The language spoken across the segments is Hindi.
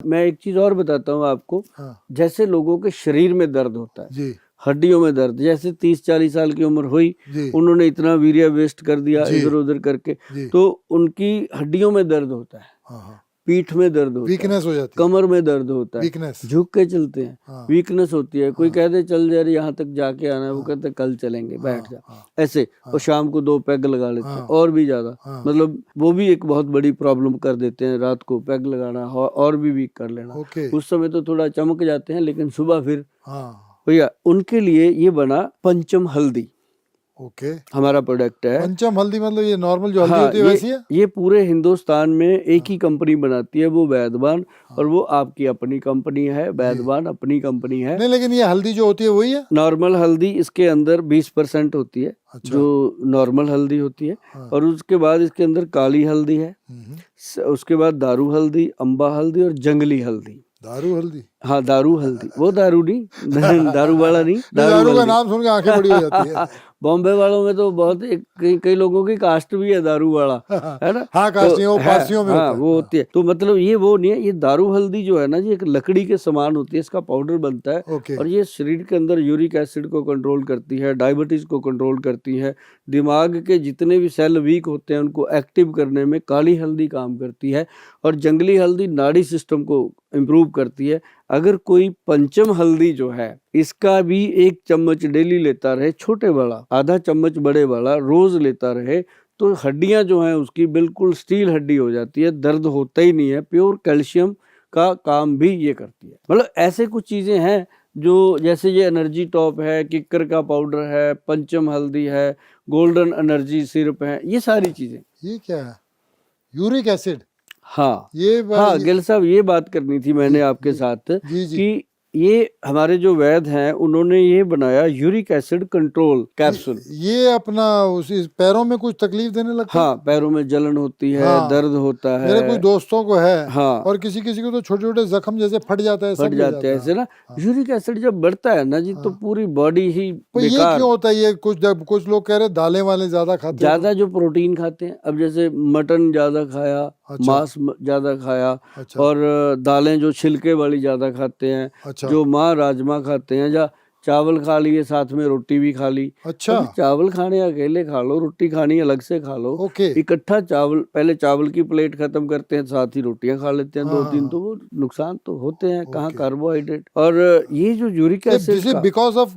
मैं एक चीज और बताता हूँ आपको। हाँ जैसे लोगों के शरीर में दर्द होता है, जी हड्डियों में दर्द, जैसे 30-40 साल की उम्र हुई, जी उन्होंने इतना वीर्य वेस्ट कर दिया जी इधर उधर करके, जी तो उनकी हड्डियों में दर्द होता है, हाँ हाँ पीठ में दर्द होता है, वीकनेस हो जाती है, कमर में दर्द होता है, वीकनेस। झुक के चलते हैं, हाँ वीकनेस होती है। कोई हाँ कहते चल जा रही यहाँ तक जाके आना है, वो हाँ कहते कल चलेंगे, बैठ हाँ जा, हाँ ऐसे। और हाँ शाम को 2 पैग लगा लेते हैं हाँ और भी ज्यादा, हाँ मतलब वो भी एक बहुत बड़ी प्रॉब्लम कर देते हैं। रात को पैग लगाना और भी वीक कर लेना, ओके उस समय तो थोड़ा चमक जाते हैं, लेकिन सुबह फिर हाँ भैया उनके लिए ये बना पंचम हल्दी, ओके। हमारा प्रोडक्ट है। पंचम हल्दी मतलब ये नॉर्मल जो हल्दी हाँ, होती है वैसी है? ये पूरे हिंदुस्तान में एक हाँ ही कंपनी बनाती है, वो वैदवान, और हाँ वो आपकी अपनी कंपनी है, जी। वैदवान अपनी कंपनी है। नहीं लेकिन ये हल्दी जो होती है वही है? नॉर्मल हल्दी इसके अंदर 20% होती है, अच्छा जो नॉर्मल हल्दी होती है, हाँ और उसके बाद इसके अंदर काली हल्दी है, हम्म, उसके बाद दारू हल्दी, अम्बा हल्दी और जंगली हल्दी। दारू हल्दी? हाँ, दारू हल्दी, वो दारू नहीं दारू वाला नहीं, नहीं दारू दारू का हल्दी। नाम सुन के आंखें बड़ी हो जाती है। बॉम्बे वालों में तो बहुत कई लोगों की कास्ट भी है दारू वाला, है ना। हाँ तो कास्टिंग वो है, पारसियों में हाँ होता है। वो हाँ होती है। तो मतलब ये वो नहीं है, ये दारू हल्दी जो है ना, ये एक लकड़ी के समान होती है, इसका पाउडर बनता है, ओके और ये शरीर के अंदर यूरिक एसिड को कंट्रोल करती है, डायबिटीज को कंट्रोल करती है, दिमाग के जितने भी सेल वीक होते हैं उनको एक्टिव करने में काली हल्दी काम करती है, और जंगली हल्दी नाड़ी सिस्टम को इम्प्रूव करती है। अगर कोई पंचम हल्दी जो है, इसका भी 1 चम्मच डेली लेता रहे, छोटे वाला, आधा चम्मच बड़े वाला रोज लेता रहे, तो हड्डियां जो हैं उसकी बिल्कुल स्टील हड्डी हो जाती है, दर्द होता ही नहीं है। प्योर कैल्शियम का काम भी ये करती है। मतलब ऐसे कुछ चीजें हैं जो, जैसे ये एनर्जी टॉप है, किक्कर का पाउडर है, पंचम हल्दी है, गोल्डन एनर्जी सिरप है, ये सारी चीजें। ये क्या है? Uric acid? हाँ ये हाँ, गिल साहब ये बात करनी थी जी मैंने आपके जी साथ जी जी कि ये हमारे जो वैद्य हैं उन्होंने ये बनाया यूरिक एसिड कंट्रोल कैप्सूल। ये अपना उसी पैरों में कुछ तकलीफ देने लगता है? हाँ, पैरों में जलन होती है, हाँ दर्द होता मेरे कुछ है। दोस्तों को है, हाँ, और किसी किसी को तो छोटे छोटे जख्म जैसे फट जाता है, फट सब हो जाते हैं जाता है। ऐसे ना। हाँ यूरिक एसिड जब बढ़ता है ना जी, तो हाँ पूरी बॉडी ही पर ये बेकार। क्यों होता है? ये कुछ लोग कह रहे दालें वाले ज्यादा खाते हैं तो? ज्यादा जो प्रोटीन खाते हैं, अब जैसे मटन ज्यादा खाया, अच्छा मांस ज्यादा खाया, अच्छा और दालें जो छिलके वाली ज्यादा खाते हैं, अच्छा जो माँ राजमा खाते हैं, या चावल खा लिए साथ में रोटी भी खा ली। अच्छा अभी चावल खाने अकेले खा लो, रोटी खानी अलग से खा लो, ओके इकट्ठा चावल, पहले चावल की प्लेट खत्म करते हैं, साथ ही रोटियां खा लेते हैं हाँ 2-3, हाँ तो वो नुकसान तो होते हैं, कहाँ ओके। कार्बोहाइड्रेट। और ये जो यूरिक एसिड दिस इज का बिकॉज ऑफ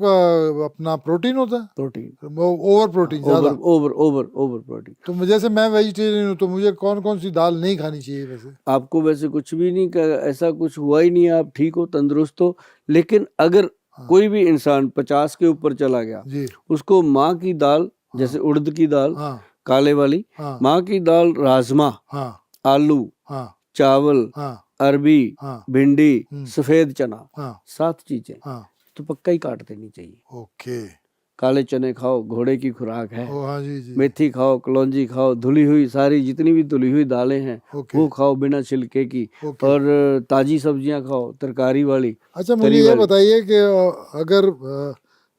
अपना प्रोटीन होता है, प्रोटीन, ओवर प्रोटीन ओवर ज्यादा। Over over over protein. तो जैसे मैं वेजिटेरियन हूँ तो मुझे कौन कौन सी दाल नहीं खानी चाहिए वैसे? आपको वैसे कुछ भी नहीं, ऐसा कुछ हुआ ही नहीं है, आप ठीक हो, तंदुरुस्त हो। लेकिन अगर हाँ कोई भी इंसान 50 के ऊपर चला गया, जी उसको माँ की दाल, जैसे हाँ उड़द की दाल हाँ काले वाली, हाँ माँ की दाल, राजमा, हाँ आलू, हाँ चावल, हाँ अरबी, हाँ भिंडी, हम्म सफेद चना, हाँ 7 चीजें हाँ तो पक्का ही काट देनी चाहिए। ओके। काले चने खाओ, घोड़े की खुराक है। ओ हाँ जी जी मेथी खाओ, कलौंजी खाओ, धुली हुई सारी जितनी भी धुली हुई दालें हैं ओके वो खाओ बिना छिलके की, ओके। और ताजी सब्जियां खाओ, तरकारी वाली, अच्छा मुझे तरी ये वाली। बताइए कि अगर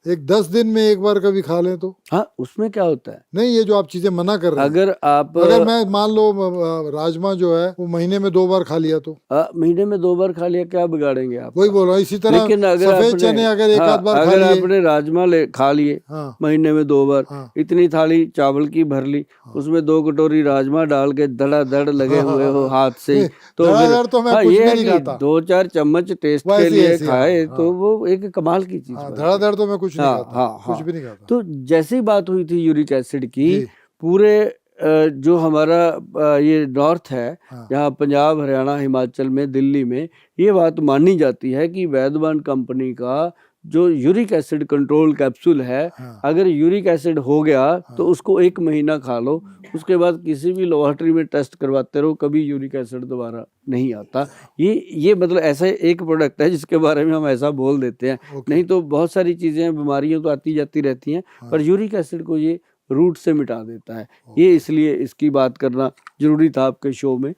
एक 10 दिन में एक बार कभी खा लें तो? हाँ, उसमें क्या होता है, नहीं ये जो आप चीजें मना कर रहे हैं, अगर आप अगर मैं मान लो राजमा जो है वो महीने में 2 बार खा लिया तो? महीने में 2 बार खा लिया, क्या बिगाड़ेंगे आप? वही बोल रहा हूँ। इसी तरह लेकिन अगर सफेद आपने, चने अगर एक हाँ, आध बार खा अगर लिए। आपने राजमा खा लिए हाँ महीने में 2 बार, हाँ इतनी थाली चावल की भर ली, हाँ उसमें 2 कटोरी राजमा डाल के धड़ाधड़ लगे हुए हो हाथ से ही, नहीं, तो फिर धड़ाधड़ तो मैं हाँ, कुछ ये भी है नहीं कि खाता। 2-4 चम्मच टेस्ट के वैसे लिए ऐसे खाए हाँ तो हाँ वो एक कमाल की चीज हाँ बनती है। धड़ाधड़ तो मैं कुछ नहीं हाँ खाता, हाँ कुछ हाँ। भी नहीं खाता। तो जैसी बात हुई थी यूरिक एसिड की, जी पूरे जो हमारा ये नॉर्थ है, हाँ यहाँ पंजाब, हरियाणा, हिमाचल में, दिल्ली में, ये बात मानी जाती है कि वैदवान कंपनी का जो यूरिक एसिड कंट्रोल कैप्सूल है, हाँ अगर यूरिक एसिड हो गया तो हाँ उसको 1 महीना खा लो, उसके बाद किसी भी लेबोरेटरी में टेस्ट करवाते रहो, कभी यूरिक एसिड दोबारा नहीं आता। ये मतलब ऐसा एक प्रोडक्ट है जिसके बारे में हम ऐसा बोल देते हैं, ओके नहीं तो बहुत सारी चीजें, बीमारियां तो आती जाती रहती हैं, पर हाँ यूरिक एसिड को ये रूट से मिटा देता है। ये ओके इसलिए इसकी बात करना जरूरी था आपके शो में।